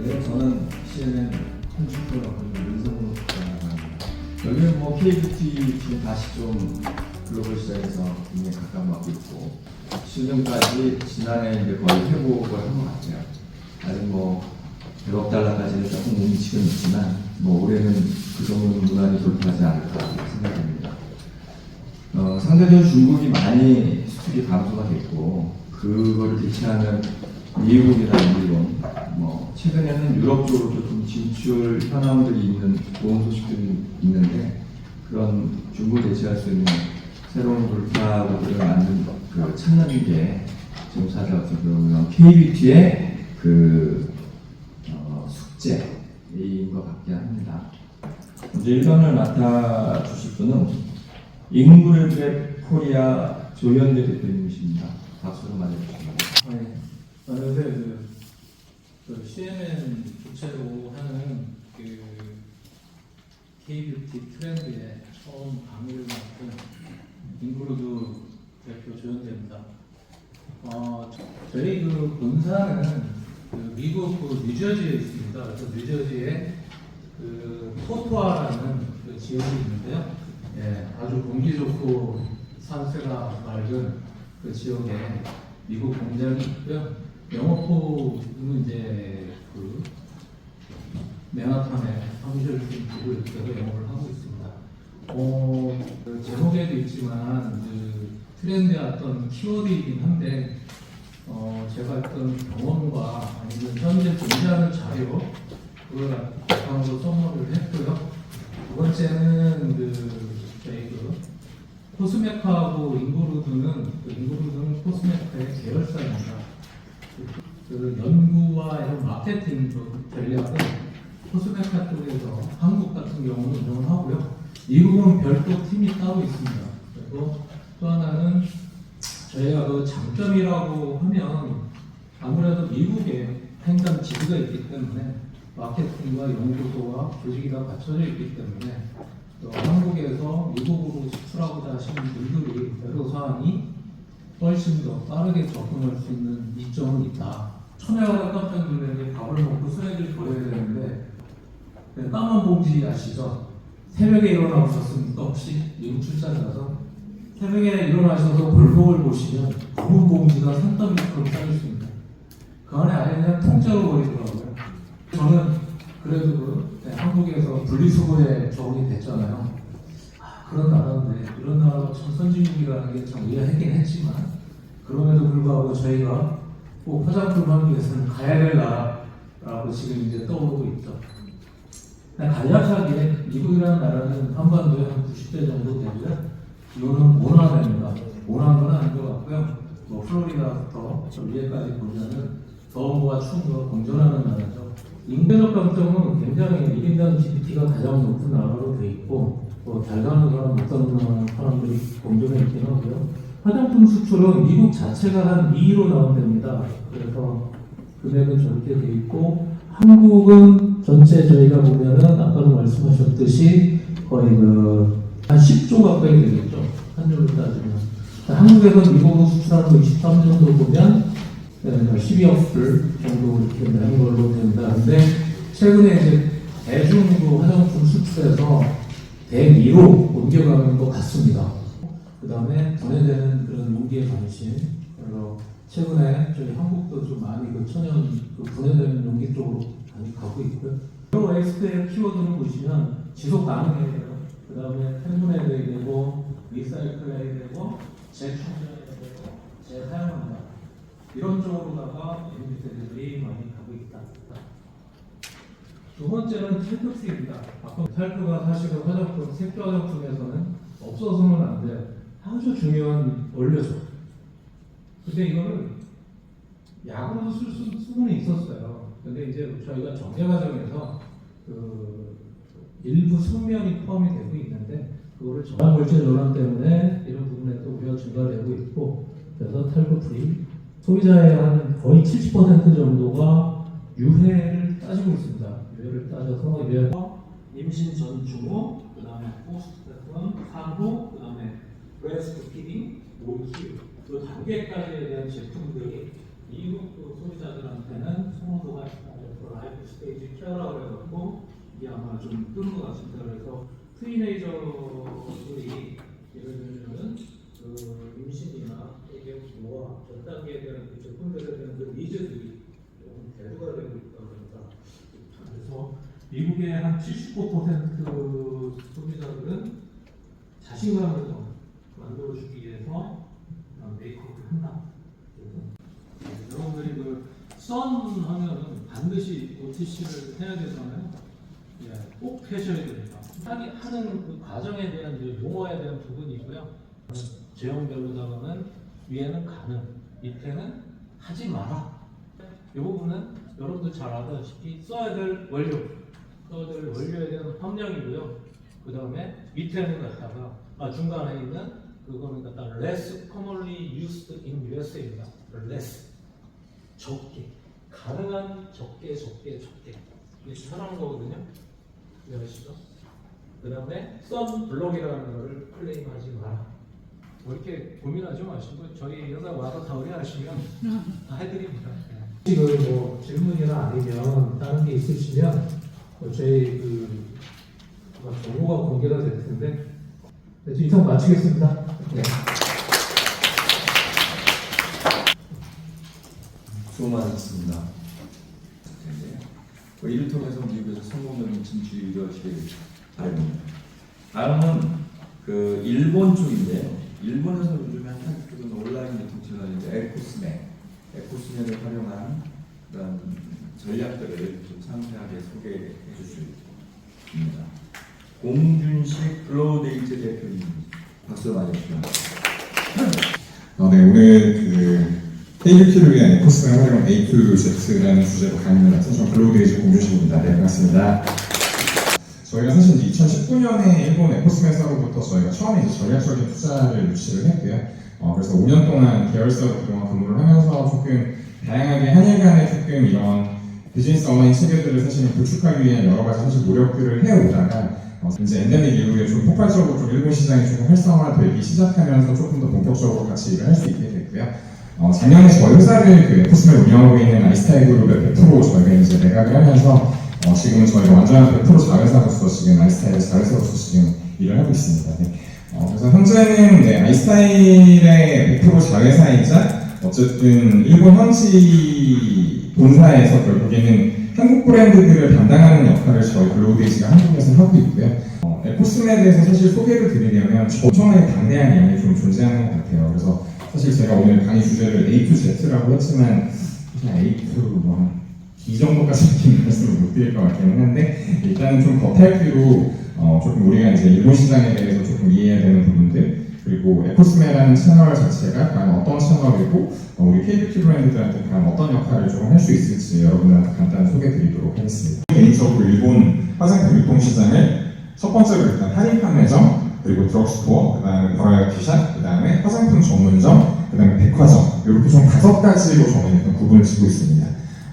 네, 저는 CNN 콘슈퍼라고 윤성우 국장이라고 합니다. 여기는 뭐 KBT 지금 다시 좀 글로벌 시장에서 굉장히 각광받고 있고 시즌까지 지난해 이제 거의 회복을 한 것 같아요. 아직 뭐 100억 달러까지는 조금 움직은 있지만 뭐 올해는 그 정도는 무난히 돌파하지 않을까 생각합니다. 상대적으로 중국이 많이 수출이 감소가 됐고 그거를 대체하는 미국이나 일본, 뭐 최근에는 유럽 쪽으로도 좀 진출 현황들이 있는 좋은 소식들이 있는데 그런 중국을 대체할 수 있는 새로운 돌파구들을 찾는 게 지금 사실 어떻게 보면 KBT의 숙제인 것 같긴 합니다. 먼저 1번을 맡아주실 분은 잉그레드 코리아 조현대 대표님이십니다. 박수로 맞아주십니다. 네. 요새 CNN 주최로 하는 K-뷰티 트렌드에 처음 강의를 맡은 잉그루드 대표 조현대입니다. 저희 본사는 미국 뉴저지에 있습니다. 그래서 뉴저지에 토토아라는 지역이 있는데요. 예, 아주 공기 좋고 산세가 맑은 그 지역에 미국 공장이 있고요. 영업부는 이제 맨하탄에 사무실을 두고 이렇게 영업을 하고 있습니다. 제목에도 있지만 트렌드의 어떤 키워드이긴 한데 제가 어떤 경험과 아니면 현재 존재하는 자료 그걸 바탕으로 써머리를 했고요. 두 번째는 저희 코스메카하고 잉그루드는 코스메카의 계열사입니다. 연구와 이런 마케팅 전략은 코스메카 쪽에서 한국 같은 경우는 운영을 하고요. 미국은 별도 팀이 따로 있습니다. 그리고 또 하나는 저희가 장점이라고 하면 아무래도 미국에 행정 지부가 있기 때문에 마케팅과 연구소와 조직이 다 갖춰져 있기 때문에 또 한국에서 미국으로 수출하고자 하시는 분들이 배로사항이 훨씬 더 빠르게 접근할 수 있는 이점은 있다. 처음에 깜짝 놀란 게 밥을 먹고 쓰레기를 버려야 되는데 까만 봉지 아시죠? 새벽에 일어나셨습니까? 혹시 미국 출장 가서 새벽에 일어나셔서 골목을 보시면 검은 봉지가 산더미처럼 쌓여 있습니다. 그 안에 아예 그냥 통째로 버리더라고요. 저는 그래도 한국에서 분리수거에 적응이 됐잖아요. 그런 나라인데 이런 나라가 참 선진국이라는 게 참 이해하긴 했지만 그럼에도 불구하고 저희가 꼭 화장품 하기 위해서는 가야 될 나라라고 지금 이제 떠오르고 있죠. 간략하게 미국이라는 나라는 한반도에 한 90대 정도 되고요. 기온은 온화됩니다. 온화한 건 아닌 것 같고요. 플로리다부터 저 위에까지 보면은 더운 거와 추운 거가 공존하는 나라죠. 인구적 강점은 굉장히 1인당 GDP가 가장 높은 나라로 되어 있고 잘 사는 사람, 못 사는 사람들이 공존해 있긴 하고요. 화장품 수출은 미국 자체가 한 2위로 나온답니다. 그래서 금액은 저렇게 되어 있고 한국은 전체 저희가 보면은 아까도 말씀하셨듯이 거의 한 10조 가까이 되겠죠. 한율로 따지면. 한국에서 미국으로 수출하는 거 23년 정도 보면 12억 불 정도 이렇게 되는 걸로 됩니다. 근데 최근에 이제 대중으로 화장품 수출에서 대미로 옮겨가는 것 같습니다. 그 다음에 전해되는 그런 용기의 관심. 그래서 최근에 저희 한국도 좀 많이 천연 분해되는 용기 쪽으로 많이 가고 있고요. 여러 엑스의 키워드를 보시면 지속 가능해야 돼요. 그 다음에 팬분해야 되고, 리사이클해야 되고, 재충전해야 되고, 재사용한다. 이런 쪽으로다가 에너지들이 많이 가고 있다. 두 번째는 탈크입니다. 탈크가 사실은 화장품, 색조 화장품에서는 없어서는 안 돼. 아주 중요한 원료죠. 근데 이거를 약으로 쓸 수는 있었어요. 근데 이제 저희가 정제 과정에서 일부 성면이 포함이 되고 있는데 그거를 저항물질 논란 때문에 이런 부분에도 우려가 증가되고 있고 그래서 탈크 프리 소비자의 한 거의 70% 정도가 유해를 따지고 있습니다. 유해를 따져서 유해가 임신 전 중후, 그 다음에 포스트건, 산후, 그 다음에 브레스트 피딩, 모유 이 단계까지에 대한 제품들이 미국 그 소비자들한테는 선호도가 있다. 그래서 라이프 스테이지 케어라고 해갖고 이게 아마 좀 뜨는 것 같습니다. 그래서 트리네이저들이 예를 들면 그 임신이나 이게 노화, 전 단계에 대한 그 제품들에 대한 그 니즈들이 좀 대두가 되고 있다고 합니다. 그래서 미국의 한 75% 소비자들은 자신감을 좀 만들어주기 위해서 메이크업을 한다. 그래서 여러분들이 선 하면은 반드시 OTC를 해야 되잖아요. 예, 꼭 하셔야 됩니다. 하는 그 과정에 대한 이제 용어에 대한 부분이고요. 제형별로다가는 위에는 가능, 밑에는 하지 마라. 이 부분은 여러분들 잘 아다시피 써야 될 원료에 대한 함량이고요. 그 다음에 밑에는 갖다가 중간에 있는 그거는 갖다가 less commonly used in USA입니다. less 적게 가능한 적게 이게 사랑하는 거거든요. 이해하시죠? 그 다음에 썬 블록이라는 거를 클레임하지 마라. 뭐 이렇게 고민하지 마시고 저희 여기다 와서 다 의뢰하시면 다 해드립니다. 지금 뭐 질문이나 아니면 다른 게 있으시면 저희 정보가 공개가 될 텐데 이상 마치겠습니다. 네. 수고 많으셨습니다. 이를 통해서 미국에서 성공적인 진출이 이루어지길 바랍니다. 다음은 그 일본 쪽인데요. 일본에서 요즘에 한국은 온라인 유통 채널인데 에코스맥을 활용한 그런 전략들을 좀 상세하게 소개해 주십니다. 공준식 글로우데이즈 대표님 박수 맞으시죠. 네, 오늘 KBT를 위한 에코스맥 활용 A2Z라는 주제로 강의를 맡은 전 글로우데이즈 공준식입니다. 네, 반갑습니다. 저희가 사실 2019년에 일본 에코스맥사로부터 저희가 처음에 전략적인 투자를 유치를 했고요. 그래서 5년 동안 계열사로 그동안 근무를 하면서 조금 다양하게 한일 간에 조금 이런 비즈니스 온라인 체계들을 사실 구축하기 위한 여러 가지 사실 노력들을 해오다가 이제 엔데믹 이후에 좀 폭발적으로 좀 일본 시장이 조금 활성화되기 시작하면서 조금 더 본격적으로 같이 일을 할 수 있게 됐고요. 작년에 저희 회사를 그 에코스맥 운영하고 있는 아이스타일 그룹의 100% 저희가 이제 매각을 하면서 지금은 저희가 완전한 100% 자회사로서 지금 아이스타일의 자회사로서 지금 일을 하고 있습니다. 네. 그래서 현재는 아이스타일의 100% 자회사이자 어쨌든 일본 현지 본사에서 결국에는 한국 브랜드들을 담당하는 역할을 저희 글로우데이즈가 한국에서 하고 있고요. 에코스맥에 대해서 사실 소개를 드리려면 엄청나게 방대한 양이 좀 존재하는 것 같아요. 그래서 사실 제가 오늘 강의 주제를 A2Z라고 했지만 그냥 A2 이 정도까지 말씀을 못 드릴 것 같기는 한데 일단은 좀 겉핥기로 조금 우리가 이제 일본 시장에 대해서 조금 이해해야 되는 부분들 그리고 에코스메라는 채널 자체가 과연 어떤 채널이고 우리 KBT 브랜드들한테 과연 어떤 역할을 조금 할 수 있을지 여러분들한테 간단히 소개드리도록 하겠습니다. 개인적으로 일본 화장품 유통시장을 첫 번째로 일단 할인 판매점 그리고 드럭스토어, 그 다음에 버라이어티샵, 그 다음에 화장품 전문점, 그 다음에 백화점 이렇게 좀 5가지로 저는 일단 구분을 짓고 있습니다.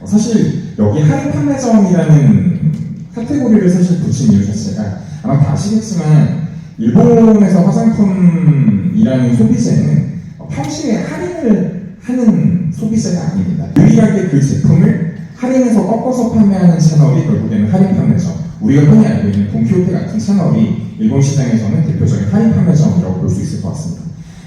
사실 여기 할인 판매점이라는 카테고리를 사실 붙인 이유 자체가 아마 다 아시겠지만 일본에서 화장품이라는 소비재는 평시에 할인을 하는 소비재가 아닙니다. 유일하게 그 제품을 할인해서 꺾어서 판매하는 채널이 결국에는 할인 판매점. 우리가 흔히 알고 있는 돈키호테 같은 채널이 일본 시장에서는 대표적인 할인 판매점이라고 볼 수 있을 것 같습니다.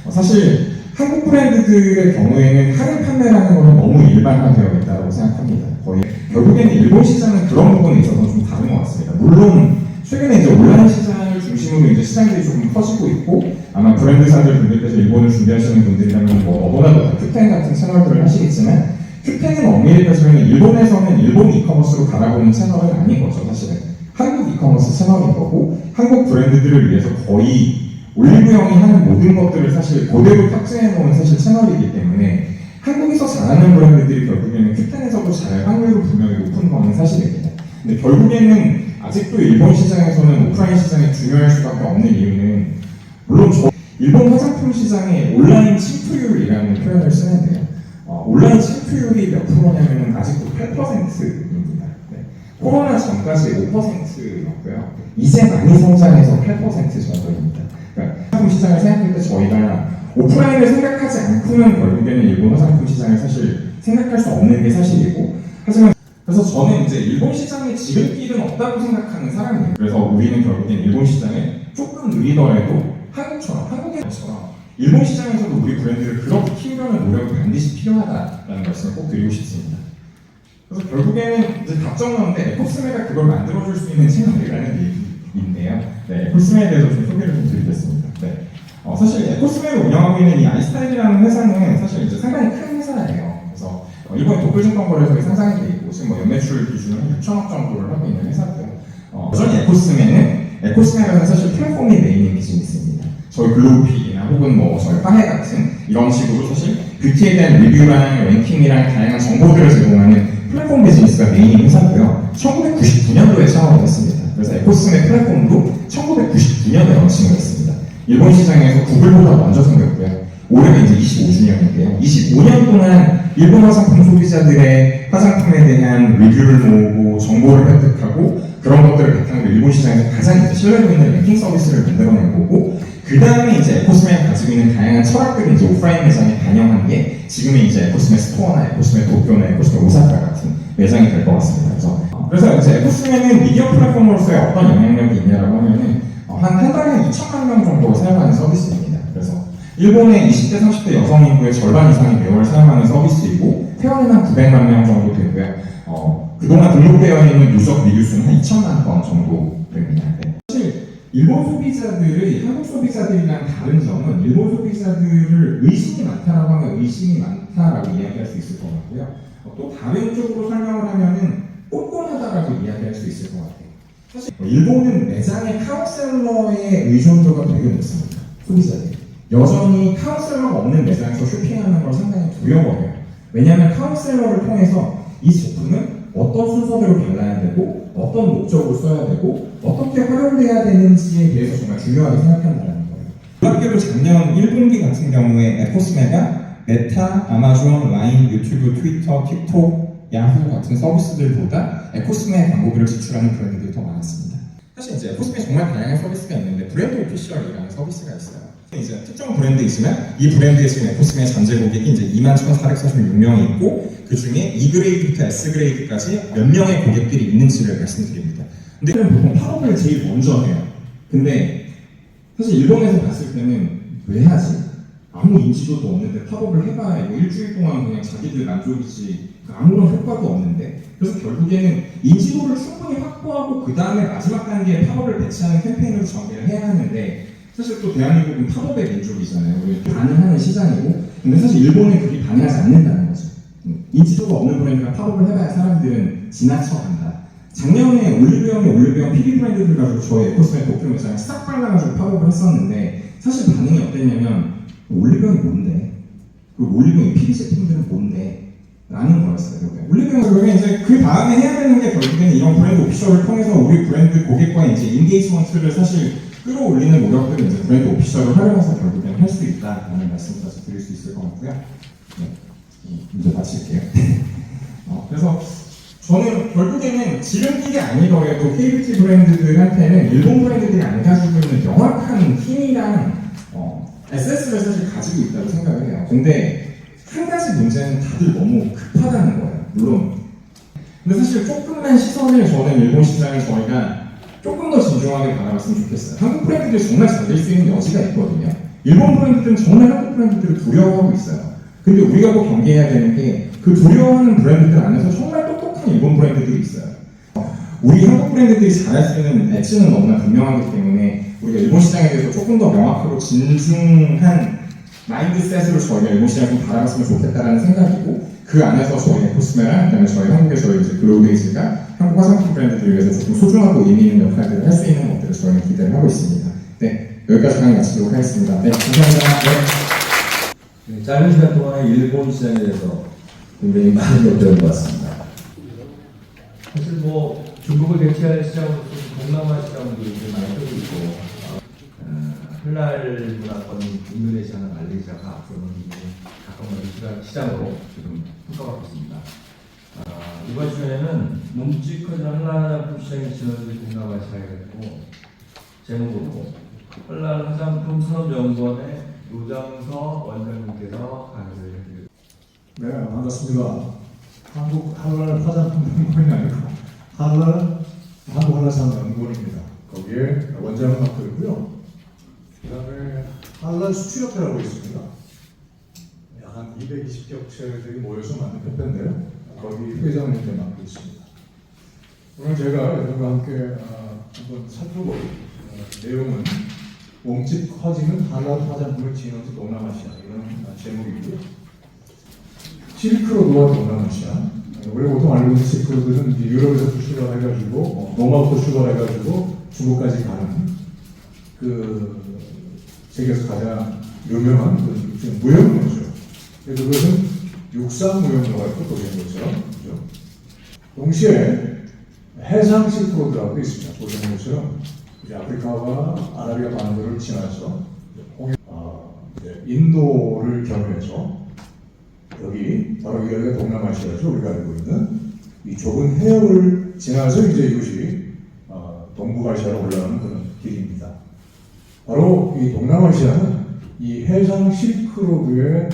사실 한국 브랜드들의 경우에는 할인 판매라는 것은 너무 일반화되어 있다고 생각합니다. 거의 결국에는 일본 시장은 그런 부분에 있어서 좀 다른 것 같습니다. 물론 최근에 이제 온라인 시장을 중심으로 이제 시장들이 조금 커지고 있고 아마 브랜드사들 분들께서 일본을 준비하시는 분들이라면 뭐 너무나도 큐텐 같은 채널들을 하시겠지만 큐텐은 엄밀히 따지면 일본에서는 일본 이커머스로 갈아보는 채널은 아닌 거죠. 사실은 한국 이커머스 채널인 거고 한국 브랜드들을 위해서 거의 올리브영이 하는 모든 것들을 사실 그대로 탑재해놓은 사실 채널이기 때문에 한국에서 잘하는 브랜드들이 결국에는 큐텐에서도 잘할 확률은 분명히 높은 거는 사실입니다. 근데 결국에는 아직도 일본 시장에서는 오프라인 시장이 중요할 수밖에 없는 이유는 물론 일본 화장품 시장의 온라인 침투율이라는 표현을 쓰는데요. 온라인 침투율이 몇 프로냐면 아직도 8%입니다. 네. 코로나 전까지 5%였고요. 이제 많이 성장해서 8% 정도입니다. 그러니까 화장품 시장을 생각할 때 저희가 오프라인을 생각하지 않고는 결국에는 일본 화장품 시장을 사실 생각할 수 없는 게 사실이고, 하지만 그래서 저는 이제 일본 시장에 지름길은 없다고 생각하는 사람이에요. 그래서 우리는 결국엔 일본 시장에 조금 느리더라도 한국에서처럼 일본 시장에서도 우리 브랜드를 그렇게 키우려는 노력이 반드시 필요하다라는 말씀을 꼭 드리고 싶습니다. 그래서 결국에는 이제 답정너인데 에코스메가 그걸 만들어줄 수 있는 채널이라는 얘기인데요. 네, 에코스메에 대해서 좀 소개를 좀 드리겠습니다. 네. 사실 에코스메를 운영하고 있는 이 아이스타일이라는 회사는 사실 이제 상당히 큰 회사예요. 그래서 일본 도쿄증권거래소에 상장이 돼 있고 지금 연매출 기준으로 6천억 정도를 하고 있는 회사고요. 여전히 에코스메는 사실 플랫폼이 메인인 비즈니스입니다. 저희 글로우픽이나 혹은 뭐 저희 화해 같은 이런 식으로 사실 뷰티에 대한 리뷰랑 랭킹이랑 다양한 정보들을 제공하는 플랫폼 비즈니스가 메인인 회사고요. 1999년도에 창업을 했습니다. 그래서 에코스메 플랫폼도 1999년에 런칭을 했습니다. 일본 시장에서 구글보다 먼저 생겼고요. 올해가 이제 25주년인데요. 25년 동안 일본 화장품 소비자들의 화장품에 대한 리뷰를 모으고 정보를 획득하고 그런 것들을 바탕으로 일본 시장에서 가장 이제 신뢰도 있는 랭킹 서비스를 만들어낸 거고, 그 다음에 이제 에코스메가 가지고 있는 다양한 철학들을 이제 오프라인 매장에 반영한 게 지금의 이제 에코스메 스토어나 에코스메 도쿄나 에코스메 오사카 같은 매장이 될 것 같습니다. 그래서 이제 에코스메는 미디어 플랫폼으로서의 어떤 영향력이 있냐라고 하면은 한 달에 2천만 명 정도 사용하는 서비스입니다. 그래서 일본의 20대, 30대 여성 인구의 절반 이상이 매월 사용하는 서비스이고 회원은 한 900만 명 정도 되고요. 그동안 등록되어 있는 누적 리뷰 수는 한 2천만 건 정도 됩니다. 네. 사실 일본 소비자들이 한국 소비자들이랑 다른 점은 일본 소비자들을 의심이 많다라고 하면 의심이 많다라고 이야기할 수 있을 것 같고요. 또 다른 쪽으로 설명을 하면은 꼼꼼하다라고 이야기할 수 있을 것 같아요. 사실 일본은 매장의 카운셀러의 의존도가 되게 높습니다. 소비자들이 여전히 카운셀러가 없는 매장에서 쇼핑하는 걸 상당히 두려워해요. 왜냐하면 카운셀러를 통해서 이 제품은 어떤 순서대로 발라야 되고 어떤 목적으로 써야 되고 어떻게 활용돼야 되는지에 대해서 정말 중요하게 생각한다는 거예요. 놀랍게도 작년 1분기 같은 경우에 에코스메가 메타, 아마존, 라인, 유튜브, 트위터, 틱톡, 야후 같은 서비스들보다 에코스메 광고비를 지출하는 브랜드들이 더 많았습니다. 사실 이제 에코스메 정말 다양한 서비스가 있는데 브랜드 오피셜이라는 서비스가 있어요. 이제 특정 브랜드이지만 이 브랜드의 지금 에코스메 잠재 고객이 이제 21,446명이 있고 그 중에 E그레이드부터 S그레이드까지 몇 명의 고객들이 있는지를 말씀드립니다. 근데 보통 팝업을 제일 먼저 해요. 근데 사실 일본에서 봤을 때는 왜 하지? 아무 인지도도 없는데 팝업을 해봐야 이거 일주일 동안 그냥 자기들 만족이지 아무런 효과도 없는데, 그래서 결국에는 인지도를 충분히 확보하고 그 다음에 마지막 단계에 팝업을 배치하는 캠페인으로 전개를 해야 하는데, 사실 또 대한민국은 팝업의 민족이잖아요. 우리 반응하는 시장이고, 근데 사실 일본은 그게 반응하지 않는다는 거죠. 인지도가 없는 브랜드가 팝업을 해봐야 사람들은 지나쳐간다. 작년에 올리브영 PB 브랜드들 가지고 저희 에코스메 도쿄 매장에 싹 발라가지고 팝업을 했었는데 사실 반응이 어땠냐면 올리브영이 뭔데? 그 올리브영 PB 제품들은 뭔데? 라는 거였어요. 올리브영은 이제 그 다음에 해야 되는 게 결국에는 이런 브랜드 오피셜을 통해서 우리 브랜드 고객과의 이제 인게이지먼트를 사실 끌어올리는 노력들을 이제 브랜드 오피셜을 활용해서 결국에는 할 수 있다라는 말씀까지 드릴 수 있을 것 같고요. 네, 이제 마칠게요. 그래서 저는 결국에는 지름길이 아니더라도 KBT 브랜드들한테는 일본 브랜드들이 안 가지고 있는 명확한 힘이랑 에센스를 사실 가지고 있다고 생각을 해요. 근데 한 가지 문제는 다들 너무 급하다는 거예요. 물론. 근데 사실 조금만 시선을 저는 일본 시장을 저희가 조금 더 진중하게 바라봤으면 좋겠어요. 한국 브랜드들이 정말 잘 될 수 있는 여지가 있거든요. 일본 브랜드들은 정말 한국 브랜드들을 두려워하고 있어요. 근데 우리가 꼭 경계해야 되는 게 그 두려워하는 브랜드들 안에서 정말 똑똑한 일본 브랜드들이 있어요. 우리 한국 브랜드들이 잘할 수 있는 엣지는 너무나 분명하기 때문에 우리가 일본 시장에 대해서 조금 더 명확하고 진중한 마인드셋으로 저희가 일본 시장을 좀 바라봤으면 좋겠다라는 생각이고, 그 안에서 저희 에코스메랑 그다음에 저희 한국의 저희 이제 글로우데이즈가 한국 화장품 브랜드들 위해서 조금 소중하고 의미 있는 역할들을 할 수 있는 것들을 저희는 기대를 하고 있습니다. 네, 여기까지 강의 마치도록 하겠습니다. 네, 감사합니다. 네, 짧은 시간 동안에 일본 시장에 대해서 굉장히 많은 것들을 봤습니다. 사실 뭐 중국을 대체할 시장으로 동남아 시장도 이제 많이 뜨고 있고, 헐날 문화권 인도네시아나 말레이시아가 앞서는 가까운 시장으로 지금 평가받고 있습니다. 이번 주에는 뭉치커진 헐날 시장의 진원이 동남아시아에 있고, 제목으로 헐날 화장품 산업연구원의 노정서 원장님께서 강의를 해주셨습니다. 네, 반갑습니다. 한국 할랄 화장품 연구원이 아니고 할랄 한국 할랄산 연구원입니다. 거기에 원장을 맡고 있고요. 그다음에 할랄 수출협회라고 있습니다. 약 한 220개 업체들이 모여서 만든 협회인데요. 거기 회장을 이제 맡고 있습니다. 오늘 제가 여러분과 함께 한번 살펴볼 내용은 몸집 커지는 할랄 화장품의 진원지 동남아시아 이런 제목이고요. 실크로드와 동남아시아. 우리가 보통 알고 있는 실크로드는 이제 유럽에서 출발해가지고 동아부터 출발해가지고 중국까지 가는 그 세계에서 가장 유명한 그 무역로죠. 그래서 그것은 육상 무역로가 있고 또 되는 것처럼 그렇죠? 동시에 해상 실크로드라고 있습니다. 보시는 것처럼 이제 아프리카와 아라비아 반도를 지나서 인도를 경유해서 여기 바로 여기가 동남아시아죠. 우리가 알고 있는 이 좁은 해역을 지나서 이제 이것이 동북아시아로 올라가는 그런 길입니다. 바로 이 동남아시아는 이 해상 실크로드의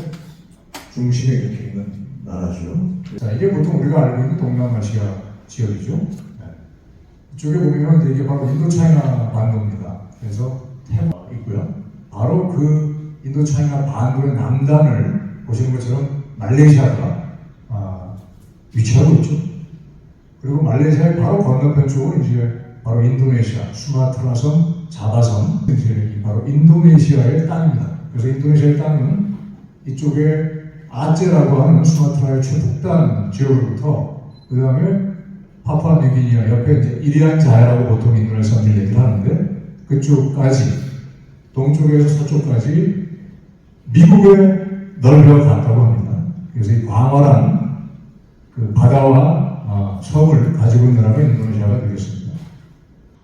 중심에 이렇게 있는 나라죠. 자, 이게 보통 우리가 알고 있는 동남아시아 지역이죠. 네. 이쪽에 보면 이게 바로 인도차이나 반도입니다. 그래서 태국 있고요. 바로 그 인도차이나 반도의 남단을 보시는 것처럼 말레이시아가 위치하고 있죠. 그리고 말레이시아의 바로 건너편 쪽은 이제 바로 인도네시아, 수마트라섬, 자바섬, 이제 바로 인도네시아의 땅입니다. 그래서 인도네시아의 땅은 이쪽에 아제라고 하는 수마트라의 최북단 지역으로부터 그 다음에 파푸아뉴기니아 옆에 이제 이리안자야라고 보통 인도네시아 사람들이 얘기를 하는데 그쪽까지 동쪽에서 서쪽까지 미국의 넓혀 갔다고 합니다. 그래서 이 광활한 그 바다와 섬을 가지고 있는 나라가 인도네시아가 되겠습니다.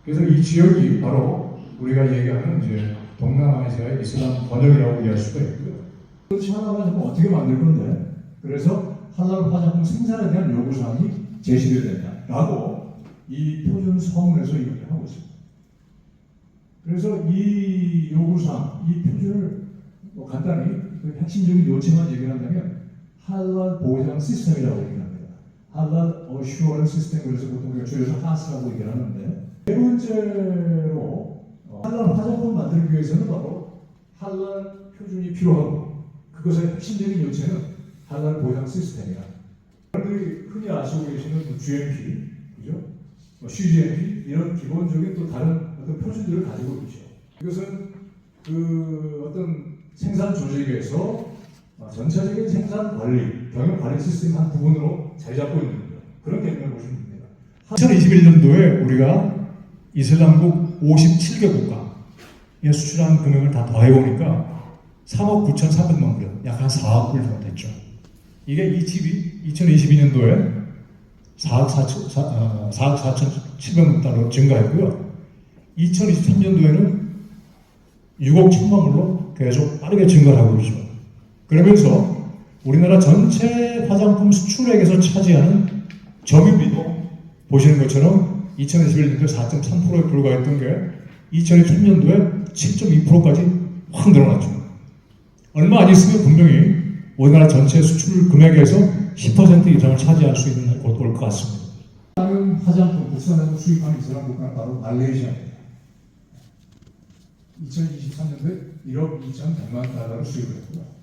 그래서 이 지역이 바로 우리가 얘기하는 이제 동남아시아의 이슬람 번역이라고 이해할 수가 있고요. 그렇지 하나만 하면 어떻게 만들 건데? 그래서 할랄 화장품 생산에 대한 요구사항이 제시되어야 된다라고 이 표준 서문에서 이렇게 하고 있습니다. 그래서 이 요구사항, 이 표준을 간단히 핵심적인 요체만 얘기를 한다면 할랄 보장 시스템이라고 얘기를 합니다. 할랄 어슈어런스 시스템, 그래서 보통 우리가 줄여서 하스라고 얘기를 하는데 네 번째로 할랄 화장품을 만들기 위해서는 바로 할랄 표준이 필요하고 그것의 핵심적인 요체는 할랄 보장 시스템이다. 여러분들이 흔히 아시고 계시는 GMP, 그죠? CGMP 이런 기본적인 또 다른 어떤 표준들을 가지고 있죠. 이것은 그 어떤 생산 조직에서 전체적인 생산 관리, 경영 관리 시스템 한 부분으로 자리 잡고 있는 그런 개념을 보시면 됩니다. 2021년도에 우리가 이슬람국 57개 국가에 수출한 금액을 다 더해보니까 3억 9,400만 불, 약 한 4억 불 정도 됐죠. 이게 2022년도에 4억 4,700만 달러 증가했고요. 2023년도에는 6억 1천만 불로 계속 빠르게 증가를 하고 있죠. 그러면서 우리나라 전체 화장품 수출액에서 차지하는 점유비도 보시는 것처럼 2021년도에 4.3%에 불과했던 게 2023년도에 7.2%까지 확 늘어났죠. 얼마 안 있으면 분명히 우리나라 전체 수출 금액에서 10% 이상을 차지할 수 있는 곳 올 것 같습니다. 다른 화장품 국산에서 수입하는 이슬람 국가는 바로 말레이시아입니다. 2023년도에 1억 2,100만 달러를 수입을 했고요.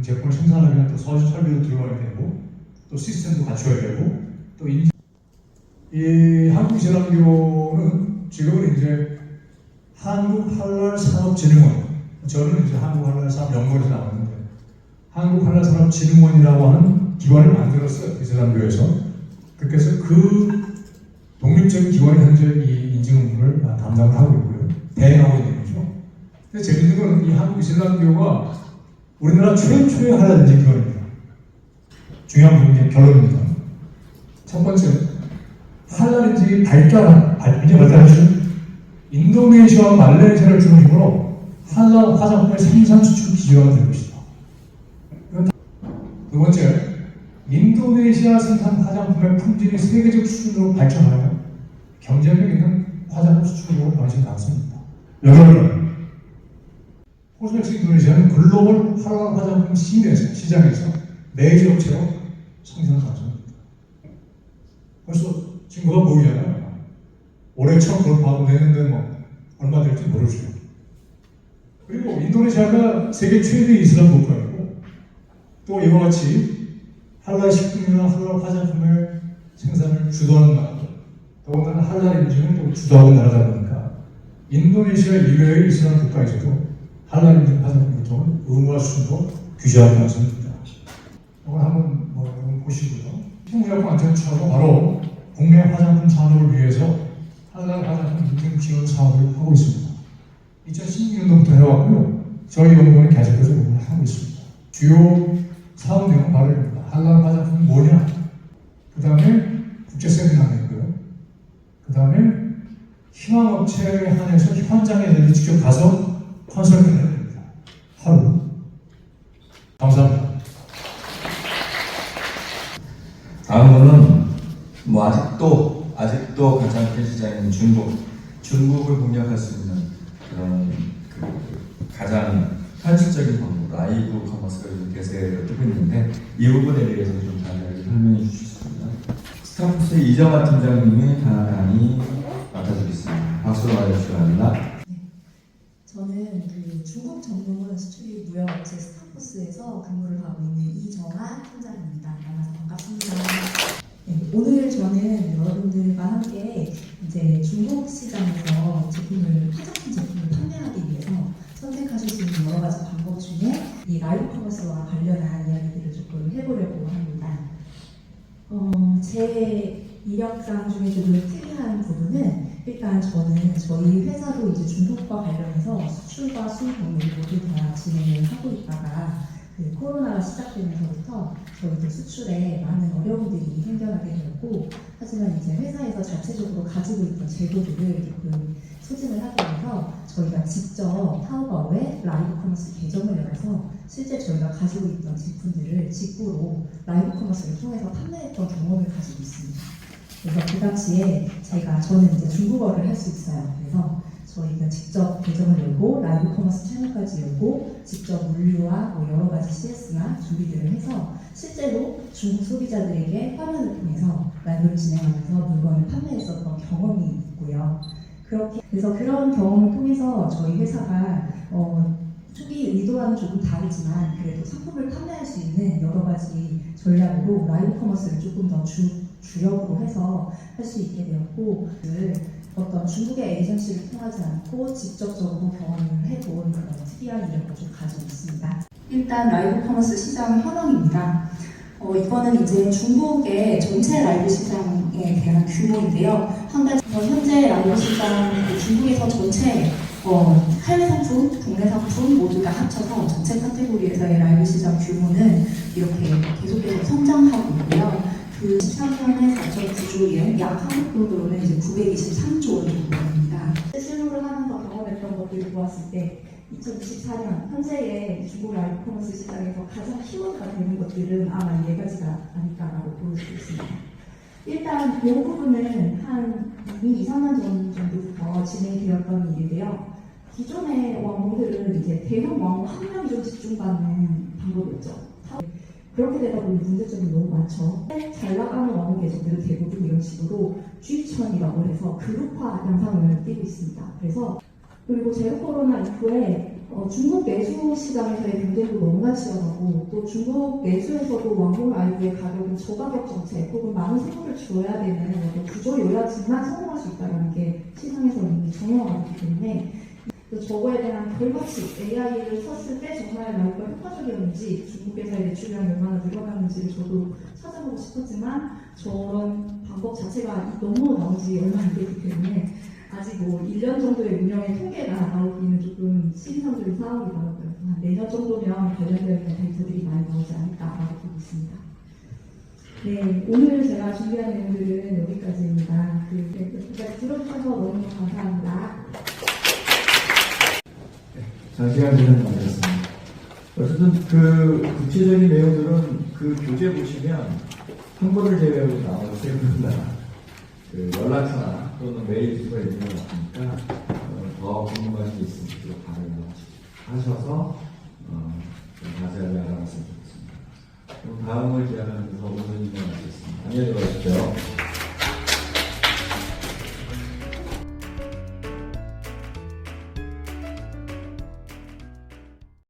제품을 생산하면 또 설비도 들어가야 되고 또 시스템도 갖춰야 되고 또 이 한국이슬람교는 지금은 이제 한국할랄산업진흥원, 저는 이제 한국할랄산업연구원에서 나왔는데 한국할랄산업진흥원이라고 하는 기관을 만들었어요. 이슬람교에서. 그래서 그 독립적인 기관이 현재 이 인증 업무를 담당을 하고 있고요. 대행하고 있는 거죠. 근데 재밌는 건 이 한국이슬람교가 우리나라 최초의 할랄 인증 기관입니다. 중요한 부분이 결론입니다. 첫 번째, 할랄 인증이 발달하신 인도네시아와 말레이시아를 중심으로 할랄 화장품의 생산 수출 기조가 될 것이다. 두 번째, 인도네시아 생산 화장품의 품질이 세계적 수준으로 발전하면 경쟁력 있는 화장품 수출으로 변하지 않습니다. 여러분, 코스맥스 인도네시아는 글로벌 할랄 화장품 시장에서 메이저 업체로 성장 가능합니다. 벌써 증거가 보이잖아요. 올해 처음 돌파하고 내년에 뭐 얼마 될지 모르죠. 그리고 인도네시아가 세계 최대 이슬람 국가이고 또 이와 같이 할랄 식품이나 할랄 화장품의 생산을 주도하는 나라고 더군다나 할랄 인증을 또 주도하는 나라다 보니까 인도네시아 이외의 이슬람 국가에서도 할랄 인증 화장품 유통을 의무화 수준으로 규제할 가능성이 있다. 이걸 한번 여러분 보시고요. 식품의약품안전처가 바로 국내 화장품 산업을 위해서 할랄 화장품 인증 지원 사업을 하고 있습니다. 2016년도부터 해왔고요. 저희 연구원은 계속해서 연구를 하고 있습니다. 주요 사업 내용은 바로 이겁니다. 할랄 화장품이 뭐냐? 그 다음에 국제 세미나가 있고요. 그 다음에 희망업체에 한해서 현장에 직접 가서 컨설팅을 해야 됩니다. 하루. 감사합니다. 다음으로는 뭐 아직도 가장 큰 시장인 중국을 공략할 수 있는 그런 가장 현실적인 방법, 라이브 커머스가 요즘 대세를 뜨고 있는데 이 부분에 대해서 좀 자세하게 설명해 주시겠습니다. 스타벅스의 이정아 팀장님이 간단히 맡아주겠습니다. 박수로 맞아주시기 바랍니다. 저는 그 중국 전문 수출입 무역업체 스타포스에서 근무를 하고 있는 이정아 팀장입니다. 만나서 반갑습니다. 네, 오늘 저는 여러분들과 함께 이제 중국 시장에서 화장품 제품을 판매하기 위해서 선택하실 수 있는 여러 가지 방법 중에 이 라이브 커머스와 관련한 이야기들을 조금 해보려고 합니다. 제 이력상 중에 좀 특이한 부분은 일단 저는 저희 회사도 이제 중국과 관련해서 수출과 수입 업무를 모두 다 진행을 하고 있다가 그 코로나가 시작되면서부터 저희도 수출에 많은 어려움들이 생겨나게 되었고 하지만 이제 회사에서 자체적으로 가지고 있던 제도들을 조금 소진을 하게 돼서 저희가 직접 타오바오에 라이브 커머스 계정을 열어서 실제 저희가 가지고 있던 제품들을 직구로 라이브 커머스를 통해서 판매했던 경험을 가지고 있습니다. 그래서 그 당시에 저는 이제 중국어를 할 수 있어요. 그래서 저희가 직접 계정을 열고 라이브 커머스 채널까지 열고 직접 물류와 뭐 여러 가지 CS나 준비들을 해서 실제로 중국 소비자들에게 화면을 통해서 라이브를 진행하면서 물건을 판매했었던 경험이 있고요. 그래서 그런 경험을 통해서 저희 회사가 초기 의도와는 조금 다르지만 그래도 상품을 판매할 수 있는 여러 가지 전략으로 라이브 커머스를 조금 더 주력으로 해서 할 수 있게 되었고 어떤 중국의 에이전시를 통하지 않고 직접적으로 경험을 해본 그런 특이한 이력을 좀 가지고 있습니다. 일단 라이브 커머스 시장 현황입니다. 이거는 이제 중국의 전체 라이브 시장에 대한 규모인데요. 현재 라이브 시장 중국에서 전체 해외 상품, 국내 상품 모두 다 합쳐서 전체 카테고리에서의 라이브 시장 규모는 이렇게 계속해서 성장하고 있고요. 그 13년에 4.9조 yen, 약 한국 돈으로는 이제 923조 원 정도 됩니다. 실무를 하면서 경험했던 것들을 보았을 때 2024년 현재의 중국 라이브 커머스 시장에서 가장 키워드가 되는 것들은 아마 이 4가지가 아닐까라고 볼 수 있습니다. 일단 이 부분은 한 2-3년 전 정도부터 진행이 되었던 일인데요. 기존의 왕호들은 이제 대형 왕호 한 명이 좀 집중받는 방법이었죠. 그렇게 되다 보니 문제점이 너무 많죠. 잘 나가는 왕호 계정들은 대부분 이런 식으로 G천이라고 해서 그룹화 양상을 띠고 있습니다. 그리고 제로 코로나 이후에 중국 내수 시장에서의 경쟁도 너무나 치열하고 또 중국 내수에서도 왕호 라이브의 가격은 저가격 정책 혹은 많은 선물을 줘야 되는 구조여야지만 성공할 수 있다는 게 시장에서 이미 정형화가 됐기 때문에 저거에 대한 결과치, AI를 썼을 때 정말 라이브가 효과적이었는지 중국에서의 매출량이 얼마나 늘어났는지를 저도 찾아보고 싶었지만 저런 방법 자체가 너무 나온 지 얼마 안 됐기 때문에 아직 뭐 1년 정도의 운영의 통계가 나오기는 조금 시기상조인 상황이더라고요. 한 내년 정도면 관련된 데이터들이 많이 나오지 않을까라고 보고 있습니다. 네, 오늘 제가 준비한 내용들은 여기까지입니다. 여기까지 들어주셔서 너무 감사합니다. 장시간 진행 감사했습니다. 어쨌든 그 구체적인 내용들은 그 교재 보시면 한 번을 제외하고 나오는 세 분 다 연락처나 또는 메일 주소가 있는 것 같으니까 더 궁금한 게 있으면 바로 연락하시죠. 하셔서 좀 자세하게 알아봤으면 좋겠습니다. 그럼 다음을 기약하는 부서 오선님 하겠습니다. 안녕히 가십시오.